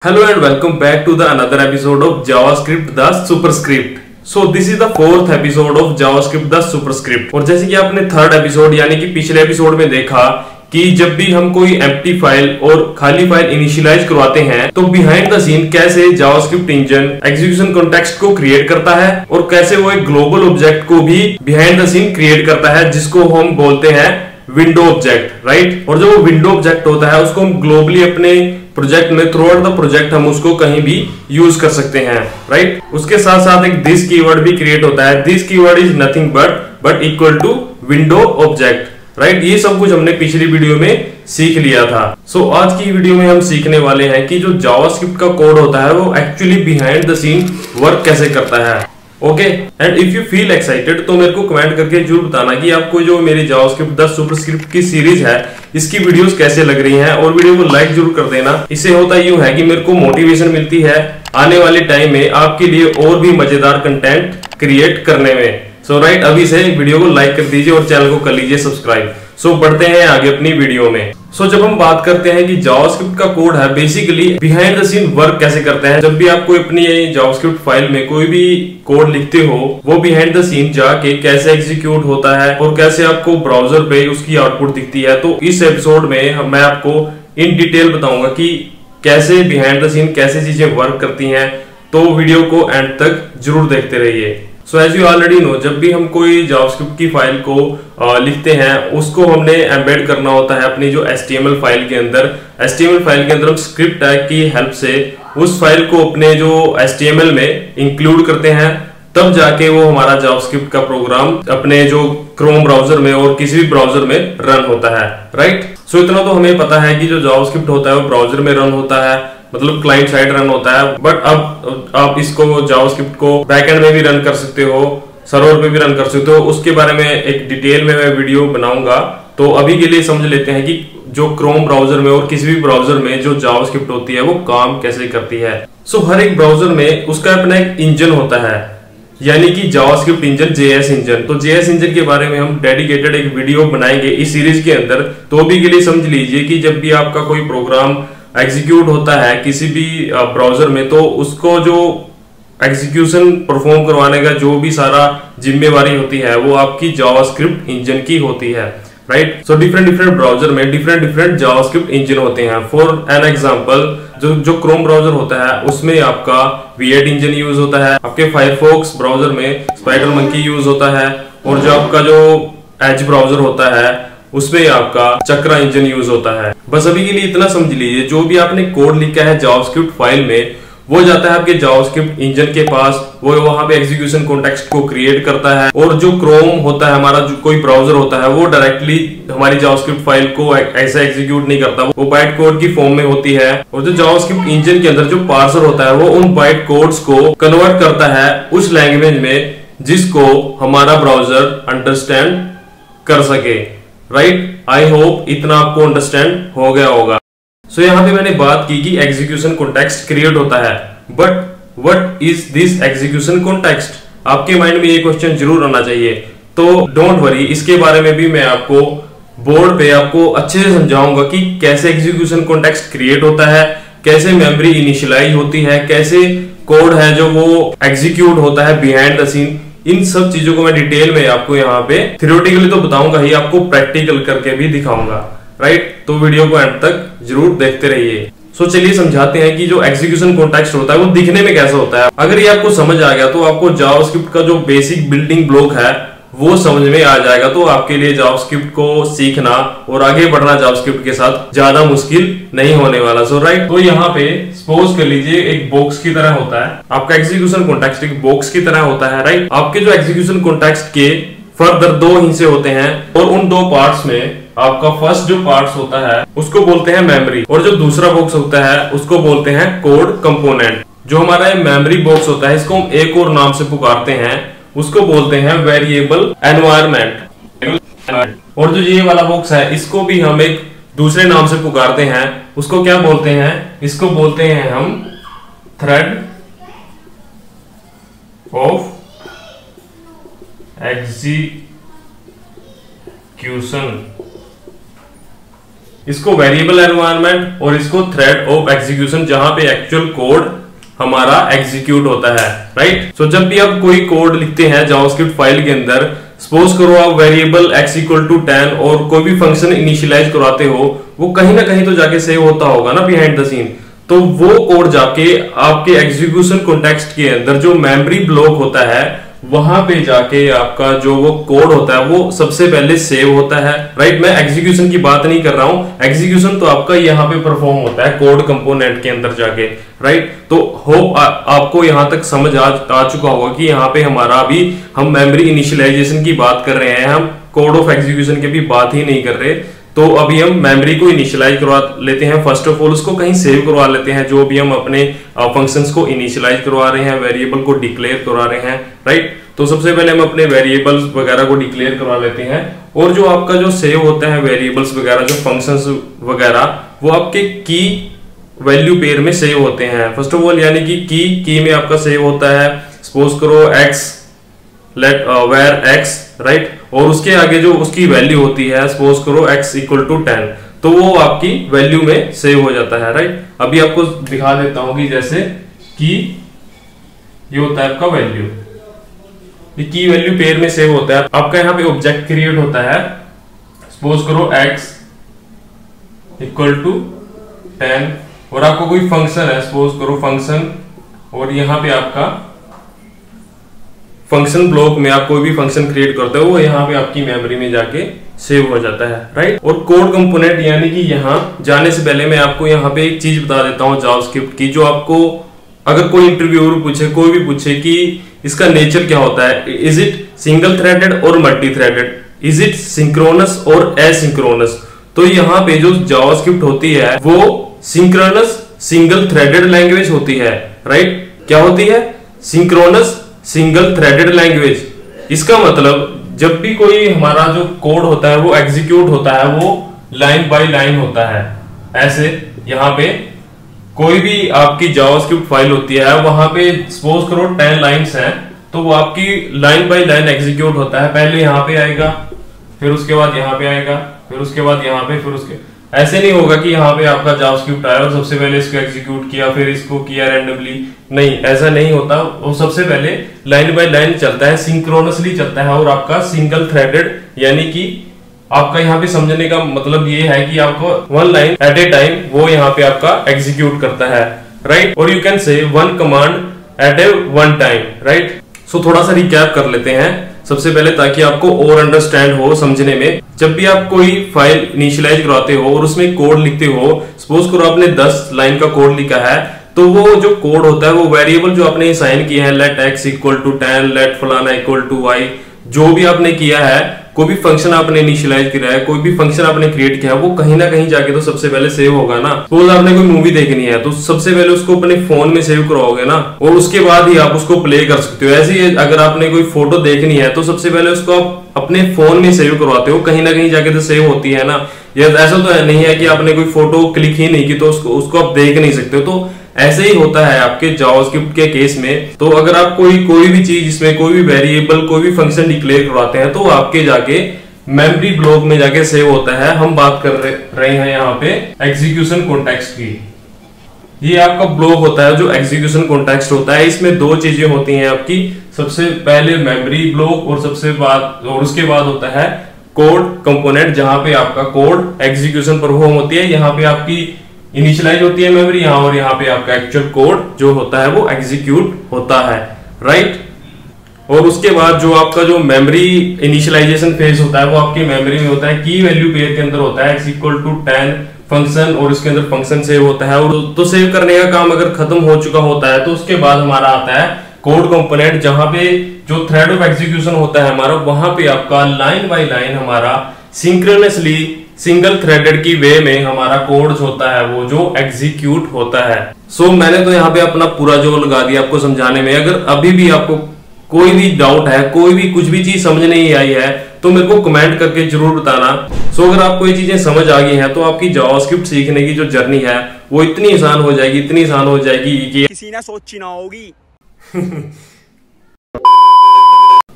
Hello and welcome back to the another episode of JavaScript the Superscript. So this is the fourth episode of JavaScript the Superscript. और जैसे कि आपने third episode यानी कि पिछले episode में देखा कि जब भी हम कोई एम्प्टी फाइल और खाली फाइल इनिशियलाइज करवाते हैं तो बिहाइंड द सीन कैसे जावास्क्रिप्ट इंजन एग्जीक्यूशन कॉन्टेक्स्ट को क्रिएट करता है और कैसे वो एक ग्लोबल ऑब्जेक्ट को भी बिहाइंड द सीन क्रिएट करता है जिसको हम बोलते हैं विंडो ऑब्जेक्ट, राइट। और जो विंडो ऑब्जेक्ट होता है उसको हम ग्लोबली अपने प्रोजेक्ट में थ्रू आउट द प्रोजेक्ट हम उसको कहीं भी यूज कर सकते हैं, राइट। उसके साथ साथ एक दिस कीवर्ड भी क्रिएट होता है। This keyword is nothing but equal to window object, right. ये सब कुछ हमने पिछली वीडियो में सीख लिया था। सो आज की वीडियो में हम सीखने वाले हैं कि जो जावास्क्रिप्ट का कोड होता है वो actually behind the scene work कैसे करता है। Okay, and if you feel excited तो मेरे को कमेंट करके जरूर बताना कि आपको जो मेरी जावास्क्रिप्ट द सुपरस्क्रिप्ट की सीरीज है इसकी वीडियोस कैसे लग रही हैं, और वीडियो को लाइक जरूर कर देना। इससे होता यूं है कि मेरे को मोटिवेशन मिलती है आने वाले टाइम में आपके लिए और भी मजेदार कंटेंट क्रिएट करने में। सो राइट, अभी से वीडियो को लाइक कर दीजिए और चैनल को कर लीजिए सब्सक्राइब। सो बढ़ते हैं आगे अपनी वीडियो में। सो जब हम बात करते हैं कि जावास्क्रिप्ट का कोड है basically behind the scene work कैसे करते हैं, जब भी आप कोई अपनी जावास्क्रिप्ट फाइल में कोई भी कोड लिखते हो वो बिहाइंड द सीन जाके कैसे एग्जीक्यूट होता है और कैसे आपको ब्राउजर पे उसकी आउटपुट दिखती है, तो इस एपिसोड में मैं आपको इन डिटेल बताऊंगा कि कैसे बिहाइंड द सीन कैसे चीजें वर्क करती हैं। तो वीडियो को एंड तक जरूर देखते रहिए। So as you already know, जब भी हम कोई जावास्क्रिप्ट की फाइल को लिखते हैं उसको हमने एम्बेड करना होता है अपनी जो HTML फाइल के अंदर। HTML फाइल के अंदर हम स्क्रिप्ट टैग की हेल्प से उस फाइल को अपने जो HTML में इंक्लूड करते हैं, तब जाके वो हमारा जावास्क्रिप्ट का प्रोग्राम अपने जो क्रोम ब्राउजर में और किसी भी ब्राउजर में रन होता है, राइट। सो इतना तो हमें पता है कि जो जावास्क्रिप्ट होता है वो ब्राउजर में रन होता है, मतलब क्लाइंट साइड रन होता है। बट अब आप इसको जावास्क्रिप्ट को बैकएंड में भी रन कर सकते हो, सर्वर पे भी रन कर सकते हो। उसके बारे में एक डिटेल में मैं वीडियो बनाऊंगा। तो अभी के लिए समझ लेते हैं कि जो क्रोम ब्राउजर में और किसी भी ब्राउजर में जो जावास्क्रिप्ट होती है वो काम कैसे करती है। सो हर एक ब्राउजर में उसका अपना एक इंजन होता है, यानी कि जावास्क्रिप्ट इंजन, JS इंजन। तो JS इंजन के बारे में हम डेडिकेटेड एक वीडियो बनाएंगे इस सीरीज के अंदर। तो अभी के लिए समझ लीजिए कि जब भी आपका कोई प्रोग्राम एग्जीक्यूट होता है किसी भी ब्राउजर में, तो उसको जो एग्जीक्यूशन परफॉर्म करवाने का जो भी सारा जिम्मेवारी होती है वो आपकी जावास्क्रिप्ट इंजन की होती है, राइट। सो डिफरेंट ब्राउजर में डिफरेंट जावास्क्रिप्ट इंजन होते हैं। फॉर एन एग्जांपल, जो क्रोम ब्राउजर होता है उसमें आपका V8 इंजन यूज होता है, आपके फायरफॉक्स ब्राउजर में स्पाइडर मंकी यूज होता है, और जो आपका जो एज ब्राउजर होता है उसमें आपका चक्रा इंजन यूज होता है। बस अभी के लिए इतना समझ लीजिए, जो भी आपने कोड लिखा है जावास्क्रिप्ट फाइल में वो जाता है आपके जावास्क्रिप्ट इंजन के पास, वो वहां पे एग्जीक्यूशन कॉन्टेक्स्ट को क्रिएट करता है। और जो क्रोम होता है हमारा, जो कोई ब्राउजर होता है वो डायरेक्टली हमारी जावास्क्रिप्ट फाइल को ऐसा एग्जीक्यूट नहीं करता, वो बाइट कोड की फॉर्म में होती है। और जो जावास्क्रिप्ट इंजन के अंदर जो पार्सर होता है वो उन बाइट कोड्स को कन्वर्ट करता है उस लैंग्वेज में जिसको हमारा ब्राउजर अंडरस्टैंड कर सके, राइट। आई होप इतना आपको अंडरस्टैंड हो गया होगा। सो यहाँ पे मैंने बात की कि एग्जीक्यूशन कॉन्टेक्स्ट क्रिएट होता है, but what is this execution context? आपके माइंड में ये क्वेश्चन जरूर आना चाहिए। तो डोंट वरी, इसके बारे में भी मैं आपको बोर्ड पे आपको अच्छे से समझाऊंगा कि कैसे एग्जीक्यूशन कॉन्टेक्स्ट क्रिएट होता है, कैसे मेमोरी इनिशियलाइज होती है, कैसे कोड है जो वो एग्जीक्यूट होता है बिहाइंड द सीन। इन सब चीजों को मैं डिटेल में आपको यहाँ पे थ्योरेटिकली तो बताऊंगा ही, आपको प्रैक्टिकल करके भी दिखाऊंगा, राइट। तो वीडियो को एंड तक जरूर देखते रहिए। सो चलिए समझाते हैं कि जो एग्जीक्यूशन कॉन्टेक्स्ट होता है वो दिखने में कैसा होता है। अगर ये आपको समझ आ गया तो आपको जावास्क्रिप्ट का जो बेसिक बिल्डिंग ब्लॉक है वो समझ में आ जाएगा। तो आपके लिए जावास्क्रिप्ट को सीखना और आगे बढ़ना जावास्क्रिप्ट के साथ ज्यादा मुश्किल नहीं होने वाला। सो राइट, तो यहाँ पे सपोज कर लीजिए एक बॉक्स की तरह होता है आपका एग्जीक्यूशन कॉन्टेक्स्ट, एक बॉक्स की तरह होता है, राइट। आपके जो एग्जीक्यूशन कॉन्टेक्स्ट के फर्दर दो हिस्से होते हैं, और उन दो पार्ट्स में आपका फर्स्ट जो पार्ट्स होता है उसको बोलते हैं मेमोरी, और जो दूसरा बॉक्स होता है उसको बोलते हैं कोड कंपोनेंट। जो हमारा मेमोरी बॉक्स होता है इसको हम एक और नाम से पुकारते हैं, उसको बोलते हैं वेरिएबल एनवायरनमेंट। और जो ये वाला बॉक्स है इसको भी हम एक दूसरे नाम से पुकारते हैं, उसको क्या बोलते हैं? इसको बोलते हैं हम थ्रेड ऑफ एग्जीक्यूशन। इसको वेरिएबल एनवायरनमेंट और इसको थ्रेड ऑफ एग्जीक्यूशन, जहां पे एक्चुअल कोड हमारा एग्जीक्यूट होता है, राइट। सो जब भी आप कोई कोड लिखते हैं जावास्क्रिप्ट फाइल के अंदर, सपोज करो आप वेरिएबल x इक्वल टू 10 और कोई भी फंक्शन इनिशियलाइज करवाते हो, वो कहीं ना कहीं तो जाके सेव होता होगा ना बिहाइंड द सीन। तो वो कोड जाके आपके एग्जीक्यूशन कॉन्टेक्स्ट के अंदर जो मेमोरी ब्लॉक होता है वहां पे जाके आपका जो वो कोड होता है वो सबसे पहले सेव होता है, राइट। मैं एग्जीक्यूशन की बात नहीं कर रहा हूं, एग्जीक्यूशन तो आपका यहाँ पे परफॉर्म होता है कोड कंपोनेंट के अंदर जाके, राइट। तो होप आपको यहां तक समझ आ चुका होगा कि यहाँ पे हमारा अभी हम मेमोरी इनिशियलाइजेशन की बात कर रहे हैं, हम कोड ऑफ एग्जीक्यूशन की भी बात ही नहीं कर रहे। तो अभी हम मेमोरी को इनिशियलाइज करवा लेते हैं, फर्स्ट ऑफ ऑल उसको कहीं सेव करवा लेते हैं, जो भी हम अपने फंक्शंस को इनिशियलाइज करवा रहे हैं, वेरिएबल को डिक्लेयर करवा रहे हैं, राइट। तो सबसे पहले हम अपने वेरिएबल्स वगैरह को डिक्लेयर करवा लेते हैं, और जो आपका जो सेव होता है वेरिएबल्स वगैरह, जो फंक्शंस वगैरह, वो आपके की वैल्यू पेयर में सेव होते हैं फर्स्ट ऑफ ऑल, यानी कि की में आपका सेव होता है, सपोज करो x let var x, right. और उसके आगे जो उसकी वैल्यू होती है, सपोज करो x इक्वल टू 10, तो वो आपकी वैल्यू में सेव हो जाता है, राइट। अभी आपको दिखा देता हूं कि जैसे कि ये होता है आपका वैल्यू, ये की वैल्यू पेयर में सेव होता है। आपका यहाँ पे ऑब्जेक्ट क्रिएट होता है, सपोज करो x इक्वल टू 10, और आपको कोई फंक्शन है, सपोज करो फंक्शन, और यहाँ पे आपका फंक्शन ब्लॉक में आप कोई भी फंक्शन क्रिएट करते हो वो यहाँ पे आपकी मेमोरी में जाके सेव हो जाता है, राइट। और कोड कंपोनेंट, यानी कि यहाँ जाने से पहले मैं आपको यहाँ पे एक चीज बता देता हूँ जावास्क्रिप्ट की, जो आपको अगर कोई इंटरव्यूअर पूछे, कोई भी पूछे कि इसका नेचर क्या होता है, इज इट सिंगल थ्रेडेड और multi threaded, is it synchronous और एसिंक्रोनस, तो यहाँ पे जो जावास्क्रिप्ट होती है वो सिंक्रोनस सिंगल थ्रेडेड लैंग्वेज होती है, राइट। क्या होती है? Synchronous single threaded language. इसका मतलब जब भी कोई हमारा जो कोड होता है वो एग्जीक्यूट होता है, वो लाइन बाय लाइन होता है। ऐसे यहाँ पे कोई भी आपकी जावास्क्रिप्ट फाइल होती है, वहां पे सपोज करो 10 लाइन्स हैं, तो वो आपकी लाइन बाय लाइन एग्जीक्यूट होता है। पहले यहाँ पे आएगा, फिर उसके बाद यहाँ पे आएगा, फिर उसके बाद यहाँ पे, फिर उसके, ऐसे नहीं होगा कि यहाँ पे आपका जावास्क्रिप्ट आया और सबसे पहले इसको एग्जीक्यूट किया फिर इसको किया रैंडमली, नहीं, ऐसा नहीं होता। वो सबसे पहले लाइन बाय लाइन चलता है, सिंक्रोनसली चलता है, और आपका सिंगल थ्रेडेड, यानी कि आपका यहाँ पे समझने का मतलब ये है कि आपको one line at a time वो यहाँ पे आपका एग्जीक्यूट करता है, राइट। और you can say one command at a one time, right. So थोड़ा सा रिकैप कर लेते हैं सबसे पहले, ताकि आपको और अंडरस्टैंड हो समझने में। जब भी आप कोई फाइल इनिशियलाइज करवाते हो और उसमें कोड लिखते हो, सपोज करो आपने 10 लाइन का कोड लिखा है, तो वो जो कोड होता है वो वेरिएबल जो आपने असाइन किया है, let x equal to 10, let फलाना इक्वल टू y, जो भी आपने किया है, कोई भी फंक्शन आपने इनिशियलाइज किया है, कोई भी फंक्शन आपने क्रिएट किया है, वो कहीं ना कहीं जाके तो सबसे पहले सेव होगा ना। सपोज आपने कोई मूवी देखनी है तो सबसे पहले उसको अपने फोन में सेव करवाओगे ना, और उसके बाद ही आप उसको प्ले कर सकते हो। ऐसे ही अगर आपने कोई फोटो देखनी है तो सबसे पहले उसको आप अपने फोन में सेव करवाते हो, कहीं ना कहीं जाके तो सेव होती है ना। ये ऐसा तो नहीं है कि आपने कोई फोटो क्लिक ही नहीं की तो उसको आप देख नहीं सकते हो। तो ऐसे ही होता है आपके जावास्क्रिप्ट के केस में। तो अगर आप कोई भी चीज, इसमें कोई भी वेरिएबल, कोई भी फंक्शन डिक्लेयर करवाते हैं, तो आपके जाके मेमोरी ब्लॉक में जाके सेव होता है। हम बात कर रहे हैं यहाँ पे एग्जीक्यूशन कॉन्टेक्स्ट की। ये आपका ब्लॉक होता है जो एग्जीक्यूशन कॉन्टेक्स्ट होता है। इसमें दो चीजें होती हैं आपकी, सबसे पहले मेमोरी ब्लॉक और उसके बाद होता है कोड कंपोनेंट, जहां पे आपका कोड एग्जीक्यूशन परफॉर्म होती है। यहाँ पे आपकी इनिशियलाइज होती है मेमोरी यहाँ, और यहाँ पे आपका एक्चुअल कोड जो होता है वो एग्जीक्यूट होता है, राइट। और उसके बाद जो आपका जो मेमोरी इनिशियलाइजेशन फेज होता है वो आपकी मेमोरी में होता है, की वैल्यू पेयर के अंदर होता है, x इक्वल टू 10 फंक्शन, और इसके अंदर फंक्शन सेव होता है। और तो सेव करने का काम अगर खत्म हो चुका होता है तो उसके बाद हमारा आता है कोड कंपोनेंट, जहां पे जो थ्रेड ऑफ एग्जीक्यूशन होता है हमारा, वहां पे आपका लाइन बाय लाइन हमारा सिंक्रोनसली सिंगल थ्रेडेड की वे में हमारा कोड होता है वो जो एग्जीक्यूट होता है। सो मैंने तो यहाँ पे अपना पूरा जो लगा दिया आपको समझाने में। अगर अभी भी आपको कोई भी डाउट है, कोई भी कुछ भी चीज समझ नहीं आई है, तो मेरे को कमेंट करके जरूर बताना। सो अगर आपको ये चीजें समझ आ गई हैं तो आपकी जावास्क्रिप्ट सीखने की जो जर्नी है वो इतनी आसान हो जाएगी, इतनी आसान हो जाएगी कि किसी ने सोची ना होगी।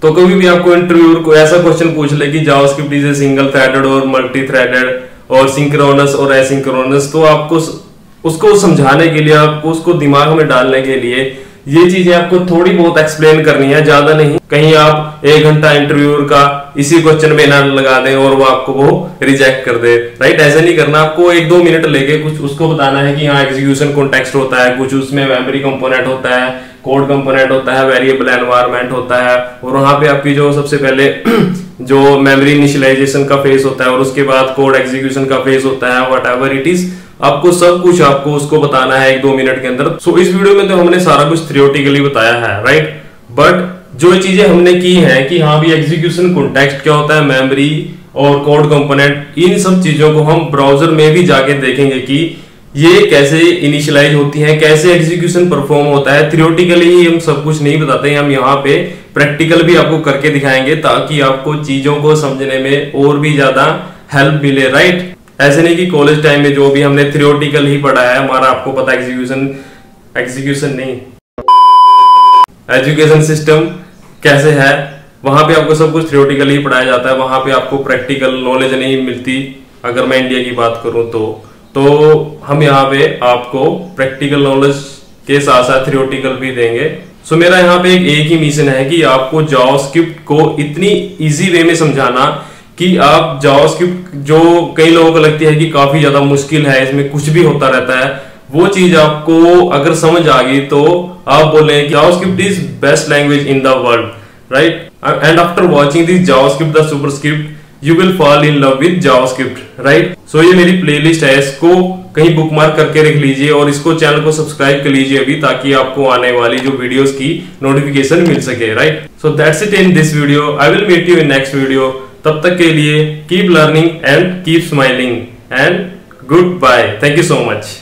तो कभी भी आपको इंटरव्यूअर को ऐसा क्वेश्चन पूछ ले कि JavaScript is a single threaded और मल्टी थ्रेडेड और सिंक्रोनस और एसिंक्रोनस। तो आपको उसको समझाने के लिए, आपको उसको दिमाग में डालने के लिए ये चीजें आपको थोड़ी बहुत एक्सप्लेन करनी है, ज्यादा नहीं। कहीं आप 1 घंटा इंटरव्यूअर का इसी क्वेश्चन में ना लगा दें और वो आपको वो रिजेक्ट कर दे, राइट। ऐसे नहीं करना। आपको 1-2 मिनट लेके कुछ उसको बताना है कि हाँ एग्जीक्यूशन कॉन्टेक्स्ट होता है, कुछ उसमें मेमोरी कंपोनेंट होता है, कोड कंपोनेंट होता है, वेरिएबल एनवायरनमेंट होता है, और वहां पे आपकी जो सबसे पहले जो मेमोरी इनिशियलाइजेशन का फेज होता है और उसके बाद कोड एग्जीक्यूशन का फेज होता है, व्हाटएवर इट इज, आपको सब कुछ आपको उसको बताना है 1-2 मिनट के अंदर। सो इस वीडियो में तो हमने सारा कुछ थ्योरेटिकली बताया है, राइट। बट जो चीजें हमने की है कि हाँ भी एग्जीक्यूशन कॉन्टेक्स्ट क्या होता है, मेमोरी और कोड कंपोनेंट, इन सब चीजों को हम ब्राउजर में भी जाके देखेंगे कि ये कैसे इनिशियलाइज होती हैं, कैसे एग्जीक्यूशन परफॉर्म होता है। थ्योरेटिकली ही हम सब कुछ नहीं बताते हैं, हम यहाँ पे प्रैक्टिकल भी आपको करके दिखाएंगे ताकि आपको चीजों को समझने में और भी ज्यादा हेल्प मिले, राइट। ऐसे नहीं कि कॉलेज टाइम में जो भी हमने थ्योरेटिकल ही पढ़ा है हमारा आपको पता एग्जीक्यूशन नहीं, एजुकेशन सिस्टम कैसे है, वहां पे आपको सब कुछ थ्योरेटिकल ही पढ़ाया जाता है, वहां पे आपको प्रैक्टिकल नॉलेज नहीं मिलती। अगर मैं इंडिया की बात करूं तो हम यहाँ पे आपको प्रैक्टिकल नॉलेज के साथ साथ थ्योरेटिकल भी देंगे। सो मेरा यहाँ पे एक ही मिशन है कि आपको जावास्क्रिप्ट को इतनी इजी वे में समझाना कि आप जावास्क्रिप्ट, जो कई लोगों को लगती है कि काफी ज्यादा मुश्किल है, इसमें कुछ भी होता रहता है, वो चीज आपको अगर समझ आ गई तो आप बोले कि JavaScript is best language in the world, right. And after watching this JavaScript the superscript you will fall in love with JavaScript, right. So ये मेरी प्लेलिस्ट है, इसको कहीं बुकमार्क करके रख लीजिए और इसको चैनल को सब्सक्राइब कर लीजिए अभी, ताकि आपको आने वाली जो वीडियोस की नोटिफिकेशन मिल सके, right. So that's it in this video, I will meet you in next video. तब तक के लिए keep learning and keep smiling and goodbye. Thank you so much.